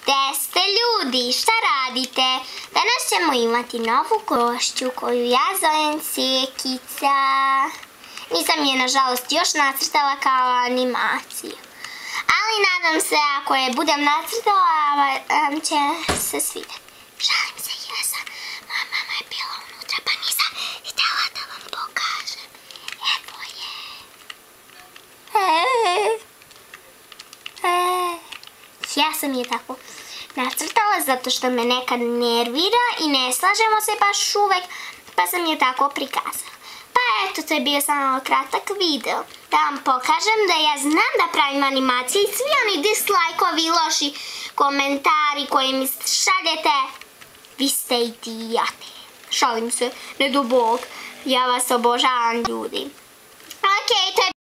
Gde ste ljudi? Šta radite? Danas ćemo imati novu gošću koju ja zovem Cekica. Nisam je nažalost još nacrtala kao animaciju. Ali nadam se ako je budem nacrtala će se svidjeti. Šalim se, jesam. Moja mama je bila unutra pa nisam htjela da vam pokažem. Evo je. Ja sam je tako nacrtala zato što me nekad nervira i ne slažemo se baš uvek, pa sam je tako prikazala. Pa eto, to je bio samo kratak video. Da vam pokažem da ja znam da pravim animacije i svi oni dislajkovi, loši komentari koji mi šaljete, vi ste idijati. Šalim se, ne do Bog, ja vas obožavam ljudi. Okej, to je